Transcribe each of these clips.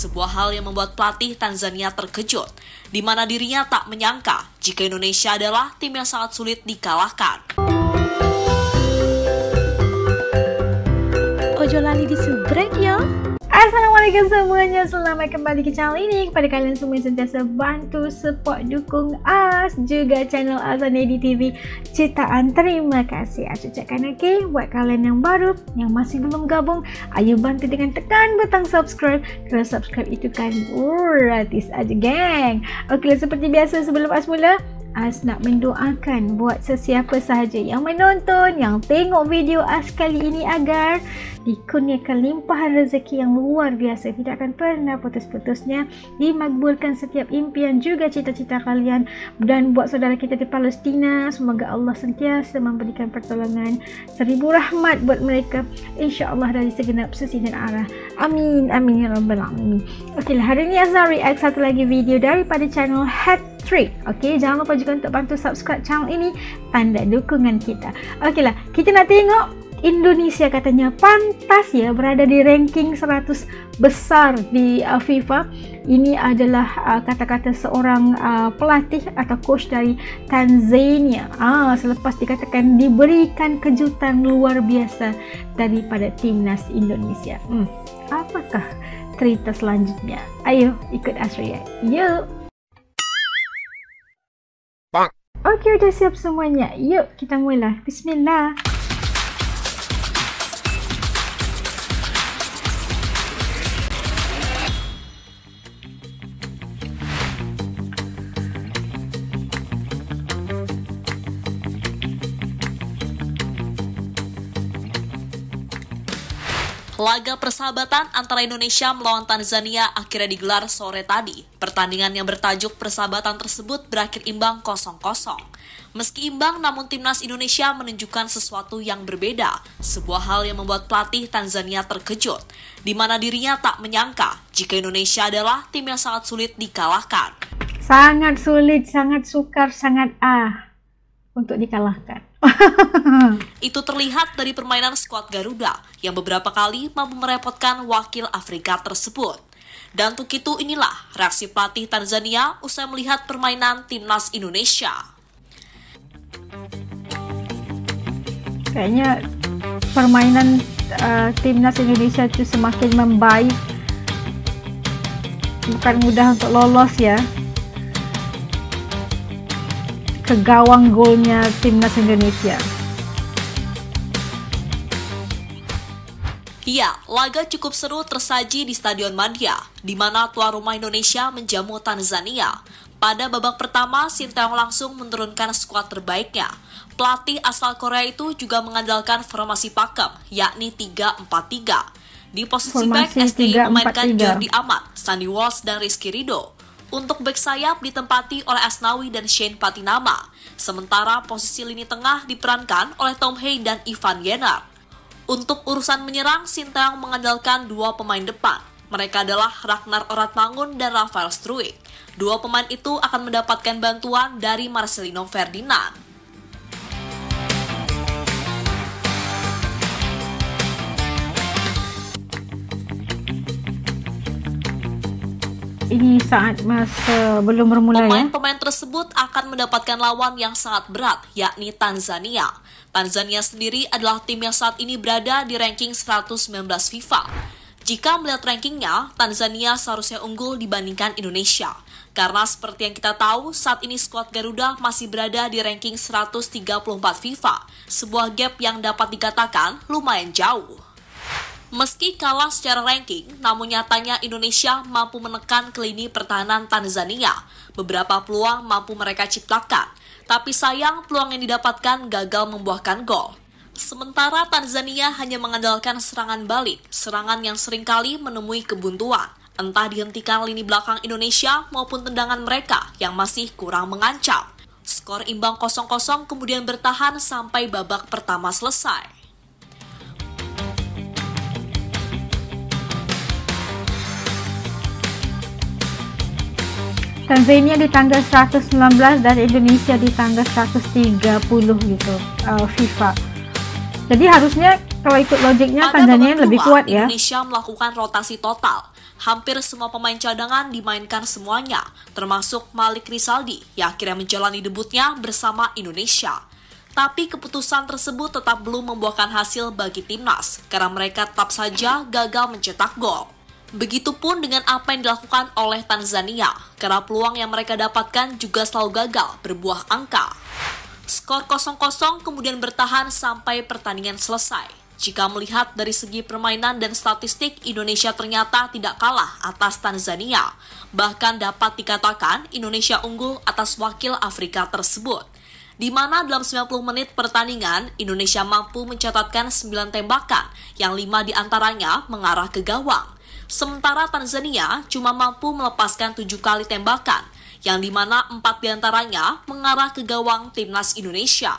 sebuah hal yang membuat pelatih Tanzania terkejut, di mana dirinya tak menyangka jika Indonesia adalah tim yang sangat sulit dikalahkan. Ojo lali disubrek ya. Assalamualaikum semuanya, selamat kembali ke channel ini. Kepada kalian semua yang sentiasa bantu, support, dukung As, juga channel Azanedi TV Ciptaan. Terima kasih. As ucapkan okey. Buat kalian yang baru, yang masih belum gabung, ayo bantu dengan tekan butang subscribe. Kerana subscribe itu kan gratis aja, geng. Okey, seperti biasa sebelum As mula, As nak mendoakan buat sesiapa sahaja yang menonton, yang tengok video As kali ini agar dikurniakan limpahan rezeki yang luar biasa, tidak akan pernah putus-putusnya, dimakbulkan setiap impian juga cita-cita kalian. Dan buat saudara kita di Palestina, semoga Allah sentiasa memberikan pertolongan, 1000 rahmat buat mereka, insya-Allah dari segenap sisi dan arah. Amin, amin ya rabbal alamin. Okeylah, hari ini Azhar react satu lagi video daripada channel Hat-Trick. Okey, jangan lupa juga untuk bantu subscribe channel ini, tanda dukungan kita. Okeylah, kita nak tengok Indonesia katanya pantas ya berada di ranking 100 besar di FIFA. Ini adalah kata-kata seorang pelatih atau coach dari Tanzania. Selepas dikatakan diberikan kejutan luar biasa daripada timnas Indonesia. Apakah cerita selanjutnya? Ayo ikut Asriya. Yuk. Okey, udah siap semuanya. Yuk kita mula. Bismillah. Laga persahabatan antara Indonesia melawan Tanzania akhirnya digelar sore tadi. Pertandingan yang bertajuk persahabatan tersebut berakhir imbang 0-0. Meski imbang, namun timnas Indonesia menunjukkan sesuatu yang berbeda. Sebuah hal yang membuat pelatih Tanzania terkejut, di mana dirinya tak menyangka jika Indonesia adalah tim yang sangat sulit dikalahkan. Sangat sulit, sangat sukar, sangat untuk dikalahkan. Itu terlihat dari permainan skuad Garuda yang beberapa kali mampu merepotkan wakil Afrika tersebut. Dan untuk itu inilah reaksi pelatih Tanzania usai melihat permainan timnas Indonesia. Kayaknya permainan timnas Indonesia itu semakin membaik. Bukan mudah untuk lolos ya ke gawang golnya timnas Indonesia. Iya, laga cukup seru tersaji di Stadion Madia, di mana tuan rumah Indonesia menjamu Tanzania. Pada babak pertama, Sinteyong langsung menurunkan skuad terbaiknya. Pelatih asal Korea itu juga mengandalkan formasi pakem, yakni 3-4-3. Di posisi back, STI memainkan Jordi Amat, Sandy Walsh, dan Rizky Ridho. Untuk bek sayap ditempati oleh Asnawi dan Shane Patinama. Sementara posisi lini tengah diperankan oleh Tom Hey dan Ivan Yenard. Untuk urusan menyerang, Sinteyong mengandalkan dua pemain depan. Mereka adalah Ragnar Oratmangun dan Rafael Struijk. Dua pemain itu akan mendapatkan bantuan dari Marcelino Ferdinand. Ini saat masa belum bermula. Pemain-pemain tersebut akan mendapatkan lawan yang sangat berat, yakni Tanzania. Tanzania sendiri adalah tim yang saat ini berada di ranking 119 FIFA. Jika melihat rankingnya, Tanzania seharusnya unggul dibandingkan Indonesia. Karena seperti yang kita tahu, saat ini skuad Garuda masih berada di ranking 134 FIFA. Sebuah gap yang dapat dikatakan lumayan jauh. Meski kalah secara ranking, namun nyatanya Indonesia mampu menekan ke lini pertahanan Tanzania. Beberapa peluang mampu mereka ciptakan, tapi sayang peluang yang didapatkan gagal membuahkan gol. Sementara Tanzania hanya mengandalkan serangan balik, serangan yang seringkali menemui kebuntuan. Entah dihentikan lini belakang Indonesia maupun tendangan mereka yang masih kurang mengancam. Skor imbang 0-0 kemudian bertahan sampai babak pertama selesai. Tanzania di tanggal 119 dan Indonesia di tanggal 130 gitu FIFA. Jadi harusnya kalau ikut logiknya Tanzania lebih kuat ya. Indonesia melakukan rotasi total. hampir semua pemain cadangan dimainkan semuanya, termasuk Malik Rizaldi yang akhirnya menjalani debutnya bersama Indonesia. Tapi keputusan tersebut tetap belum membuahkan hasil bagi timnas, karena mereka tetap saja gagal mencetak gol. Begitupun dengan apa yang dilakukan oleh Tanzania, karena peluang yang mereka dapatkan juga selalu gagal berbuah angka. Skor 0-0 kemudian bertahan sampai pertandingan selesai. Jika melihat dari segi permainan dan statistik, Indonesia ternyata tidak kalah atas Tanzania. Bahkan dapat dikatakan Indonesia unggul atas wakil Afrika tersebut, di mana dalam 90 menit pertandingan, Indonesia mampu mencatatkan 9 tembakan, yang 5 diantaranya mengarah ke gawang. Sementara Tanzania cuma mampu melepaskan 7 kali tembakan, yang dimana 4 diantaranya mengarah ke gawang timnas Indonesia.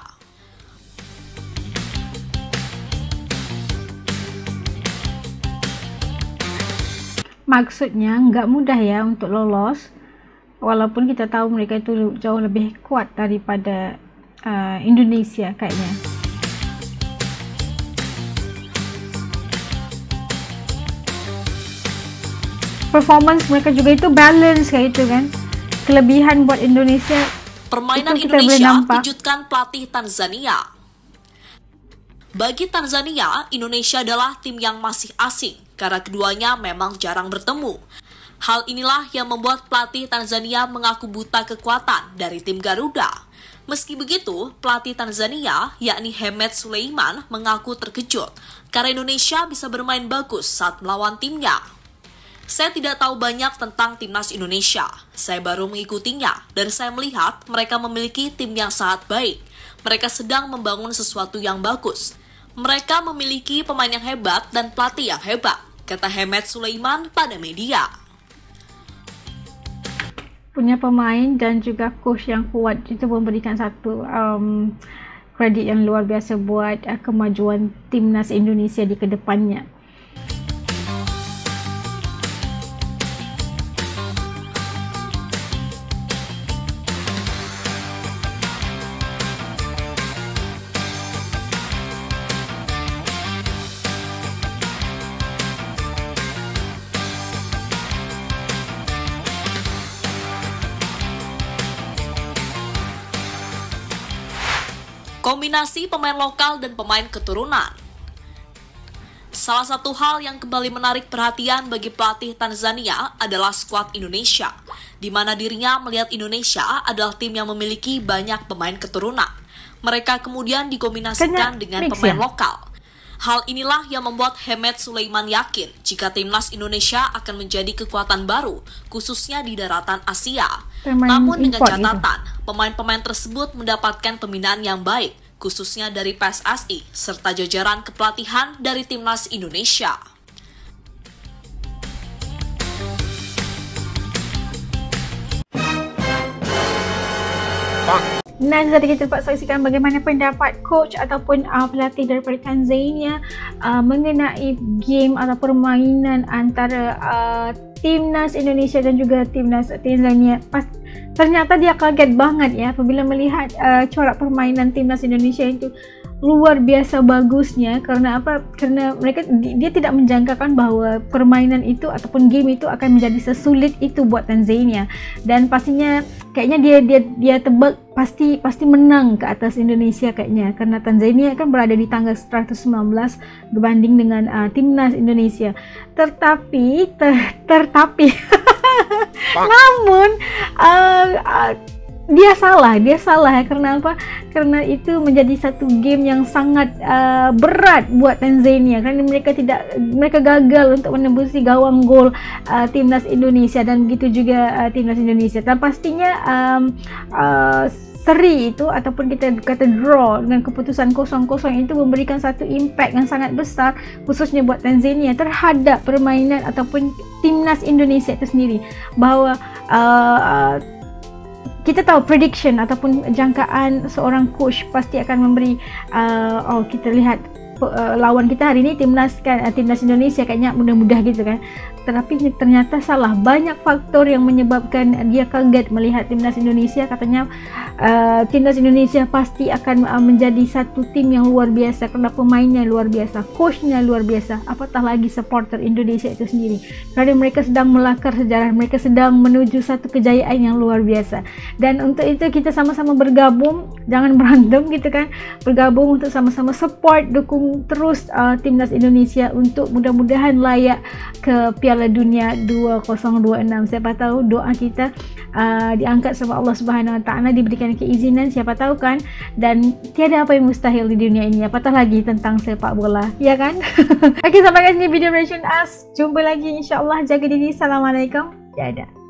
Maksudnya nggak mudah ya untuk lolos, walaupun kita tahu mereka itu jauh lebih kuat daripada Indonesia kayaknya. Performance mereka juga itu balance kayak itu kan. Kelebihan buat Indonesia. Permainan Indonesia kejutkan pelatih Tanzania. Bagi Tanzania, Indonesia adalah tim yang masih asing karena keduanya memang jarang bertemu. Hal inilah yang membuat pelatih Tanzania mengaku buta kekuatan dari tim Garuda. Meski begitu, pelatih Tanzania, yakni Hemed Sulaiman, mengaku terkejut karena Indonesia bisa bermain bagus saat melawan timnya. Saya tidak tahu banyak tentang timnas Indonesia. Saya baru mengikutinya dan saya melihat mereka memiliki tim yang sangat baik. Mereka sedang membangun sesuatu yang bagus. Mereka memiliki pemain yang hebat dan pelatih yang hebat, kata Hemed Sulaiman pada media. Punya pemain dan juga coach yang kuat itu memberikan satu kredit yang luar biasa buat kemajuan timnas Indonesia di kedepannya. Kombinasi pemain lokal dan pemain keturunan. Salah satu hal yang kembali menarik perhatian bagi pelatih Tanzania adalah skuad Indonesia, di mana dirinya melihat Indonesia adalah tim yang memiliki banyak pemain keturunan. Mereka kemudian dikombinasikan dengan pemain lokal. Hal inilah yang membuat Hemed Sulaiman yakin jika timnas Indonesia akan menjadi kekuatan baru, khususnya di daratan Asia. Namun dengan catatan, pemain-pemain tersebut mendapatkan pembinaan yang baik, khususnya dari PSSI, serta jajaran kepelatihan dari timnas Indonesia. Nah, tadi kita dapat saksikan bagaimana pendapat coach ataupun pelatih daripada Tanzania mengenai game atau permainan antara timnas Indonesia dan juga timnas Tanzania. Ternyata dia kaget banget ya apabila melihat corak permainan timnas Indonesia itu luar biasa bagusnya. Karena apa? Karena dia tidak menjangkakan bahwa permainan itu ataupun game itu akan menjadi sesulit itu buat Tanzania, dan pastinya kayaknya dia tebak pasti menang ke atas Indonesia kayaknya, karena Tanzania kan berada di tangga 119 berbanding dengan timnas Indonesia. Tetapi namun dia salah karena apa? Karena itu menjadi satu game yang sangat berat buat Tanzania, karena mereka gagal untuk menembusi gawang gol timnas Indonesia, dan begitu juga timnas Indonesia. Dan pastinya seri itu ataupun kita kata draw dengan keputusan 0-0 itu memberikan satu impact yang sangat besar, khususnya buat Tanzania terhadap permainan ataupun timnas Indonesia itu sendiri. Bahwa kita tahu prediction ataupun jangkaan seorang coach pasti akan memberi kita lihat lawan kita hari ini timnas Indonesia kayaknya mudah-mudah gitu kan. tetapi ternyata salah. Banyak faktor yang menyebabkan dia kaget melihat timnas Indonesia. Katanya timnas Indonesia pasti akan menjadi satu tim yang luar biasa kerana pemainnya luar biasa, coachnya luar biasa, apatah lagi supporter Indonesia itu sendiri, kerana mereka sedang melakar sejarah, mereka sedang menuju satu kejayaan yang luar biasa. Dan untuk itu kita sama-sama bergabung, jangan berantem gitu kan, bergabung untuk sama-sama support, dukung terus timnas Indonesia untuk mudah-mudahan layak ke Piala Dunia 2026. Siapa tahu doa kita diangkat sama Allah Subhanahu Wa Taala, diberikan keizinan, siapa tahu kan. Dan tiada apa yang mustahil di dunia ini, apatah lagi tentang sepak bola, ya kan? Oke, sampai di video reaction us. Jumpa lagi insyaAllah. Jaga diri. Assalamualaikum. Dadah.